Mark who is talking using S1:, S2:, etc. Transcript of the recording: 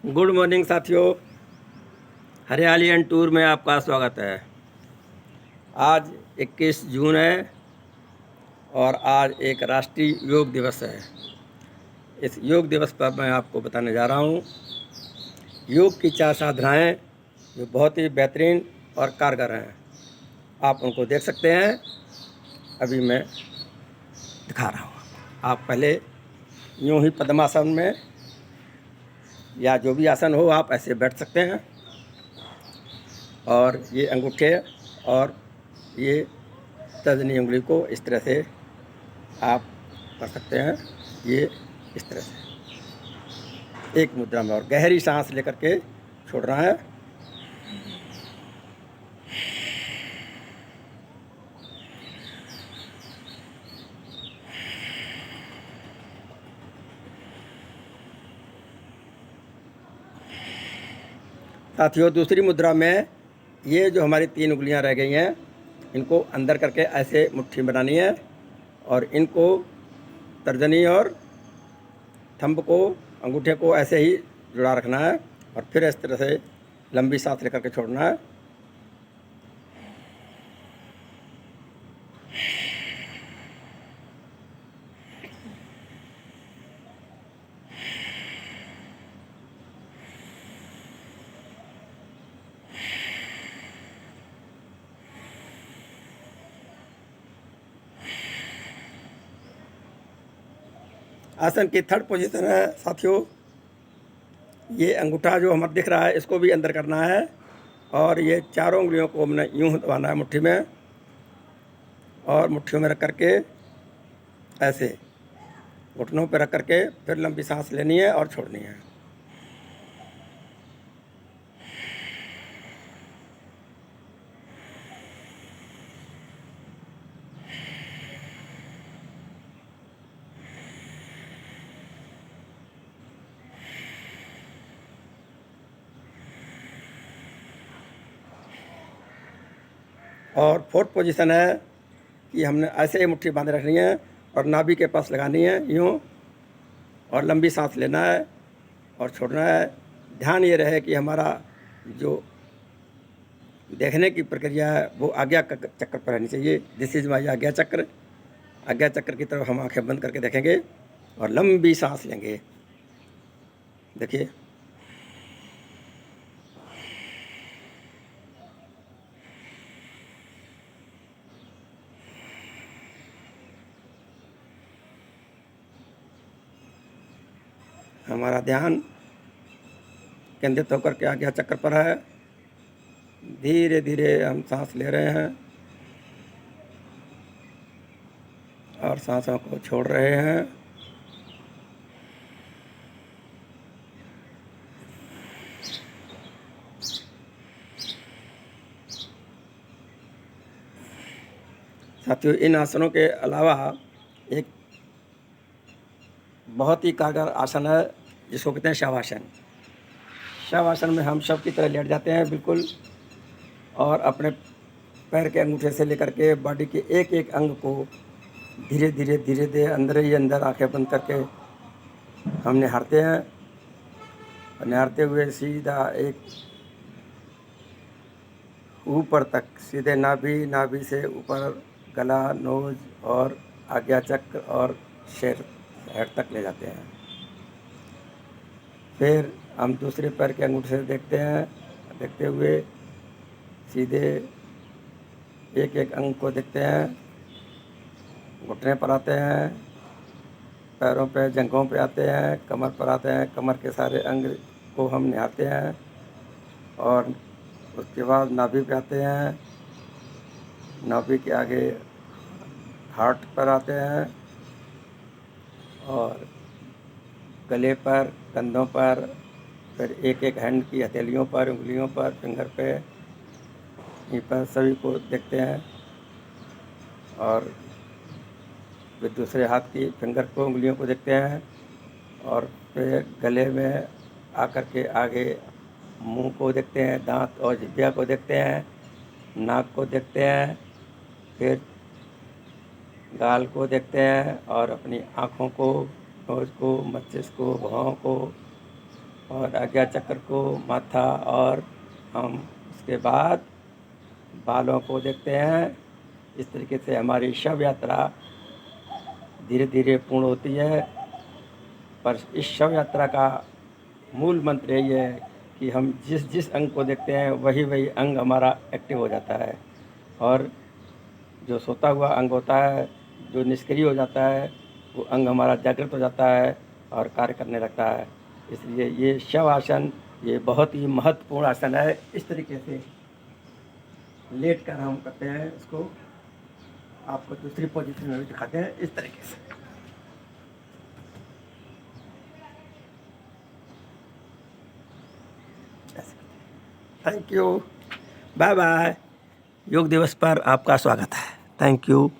S1: Good morning साथियों, हरियाली and tour में आपका स्वागत है। आज 21 जून है और आज एक राष्ट्रीय योग दिवस है। इस योग दिवस पर मैं आपको बताने जा रहा हूँ योग की 4 साधनाएँ जो बहुत ही बेहतरीन और कारगर हैं। आप उनको देख सकते हैं। अभी मैं दिखा रहा हूँ। आप पहले यूँ ही पद्मासन में या जो भी आसन हो आप ऐसे बैठ सकते हैं और ये अंगूठे और ये तर्जनी उंगली को इस तरह से आप कर सकते हैं। ये इस तरह से एक मुद्रा में और गहरी सांस लेकर के छोड़ना है। साथियों, दूसरी मुद्रा में ये जो हमारी 3 उंगलियां रह गई हैं इनको अंदर करके ऐसे मुट्ठी बनानी है और इनको तर्जनी और थंब को अंगूठे को ऐसे ही जुड़ा रखना है और फिर इस तरह से लंबी सांस लेकर के छोड़ना है। आसन की थर्ड पोजीशन है साथियों, ये अंगूठा जो हमारा दिख रहा है इसको भी अंदर करना है और ये चारों उंगलियों को हमने यूं दबाना है मुट्ठी में और मुट्ठियों में रख करके ऐसे घुटनों पर रख करके फिर लंबी सांस लेनी है और छोड़नी है। और फोर्थ पोजीशन है कि हमने ऐसे ही मुट्ठी बांधे रखनी है और नाभि के पास लगानी है यूँ और लंबी सांस लेना है और छोड़ना है। ध्यान ये रहे कि हमारा जो देखने की प्रक्रिया है वो आज्ञा चक्र पर रहनी चाहिए। दिस इज माई आज्ञा चक्र। आज्ञा चक्र की तरफ हम आंखें बंद करके देखेंगे और लंबी सांस लेंगे। देखिए, हमारा ध्यान केंद्रित होकर के आज्ञा चक्र पर है। धीरे धीरे हम सांस ले रहे हैं और सांसों को छोड़ रहे हैं। साथियों, इन आसनों के अलावा एक बहुत ही कारगर आसन है जिसको कहते हैं शवासन। शवासन में हम सब की तरह लेट जाते हैं बिल्कुल और अपने पैर के अंगूठे से लेकर के बॉडी के एक एक अंग को धीरे धीरे अंदर ही अंदर आंखें बंद करके हम निहारते हैं और निहारते हुए सीधा एक ऊपर तक सीधे नाभि से ऊपर गला, नोज और आज्ञा चक्र और सिर हेड तक ले जाते हैं। फिर हम दूसरे पैर के अंगूठे से देखते हैं, देखते हुए सीधे एक एक अंग को देखते हैं। घुटने पर आते हैं, पैरों पे जंघों पे आते हैं, कमर पर आते हैं। कमर के सारे अंग को हम निहारते हैं और उसके बाद नाभि पे आते हैं। नाभि के आगे हार्ट पर आते हैं और गले पर, कंधों पर, फिर एक एक हैंड की हथेलियों पर, उंगलियों पर, फिंगर पे, इन पर सभी को देखते हैं और फिर दूसरे हाथ की फिंगर को, उंगलियों को देखते हैं और फिर गले में आकर के आगे मुंह को देखते हैं, दांत और जिह्वा को देखते हैं, नाक को देखते हैं, फिर गाल को देखते हैं और अपनी आँखों को, नोज को, मस्तिष्क को, भौहों को और आज्ञा चक्र को, माथा, और हम उसके बाद बालों को देखते हैं। इस तरीके से हमारी शव यात्रा धीरे धीरे पूर्ण होती है। पर इस शव यात्रा का मूल मंत्र यही है कि हम जिस जिस अंग को देखते हैं वही वही अंग हमारा एक्टिव हो जाता है, और जो सोता हुआ अंग होता है, जो निष्क्रिय हो जाता है, वो अंग हमारा जागृत हो जाता है और कार्य करने लगता है। इसलिए ये शव आसन ये बहुत ही महत्वपूर्ण आसन है। इस तरीके से लेट कर हम करते हैं इसको। आपको दूसरी पोजीशन में भी दिखाते हैं इस तरीके से। Thank you, bye bye. योग दिवस पर आपका स्वागत है। Thank you.